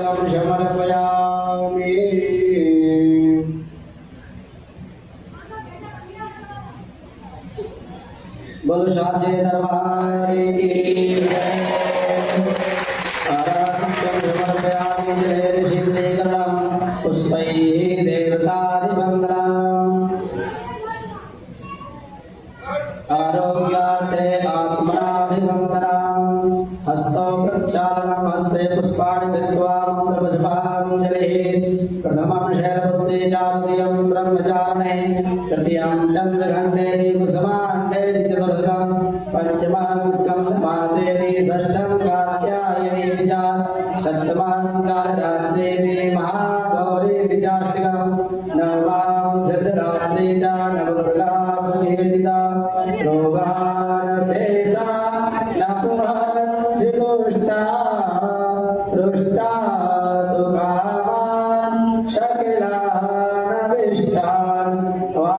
समर्पयामि। बोलो साचे दरबार की जय। आराध्यं समर्पयामि जय सिद्धेकरं पुष्पैः देवतादिवन्दनम्। आरोग्यार्थे आत्मनादिवन्दनम्। हस्तौ प्रक्षालनं हस्ते पुष्पाणि कृत्वा मन्त्रपुष्पाञ्जलिः। प्रथमं शैलपुत्रीजातीयं ब्रह्मचारिणे, तृतीयं चन्द्रघण्टेति कुसुमाण्डेति चतुर्थं पञ्चमं स्कंदमात्रेति षष्ठं कात्यायनीति च सप्तमं कालरात्रेति महागौरीति चाष्टकं नवमां सिद्धरात्रि च नवदुर्गा प्रकीर्तिता। रोगानशेषा न पुंसि तुष्टा रुष्टा तु कामान् शकिलानभिष्टा।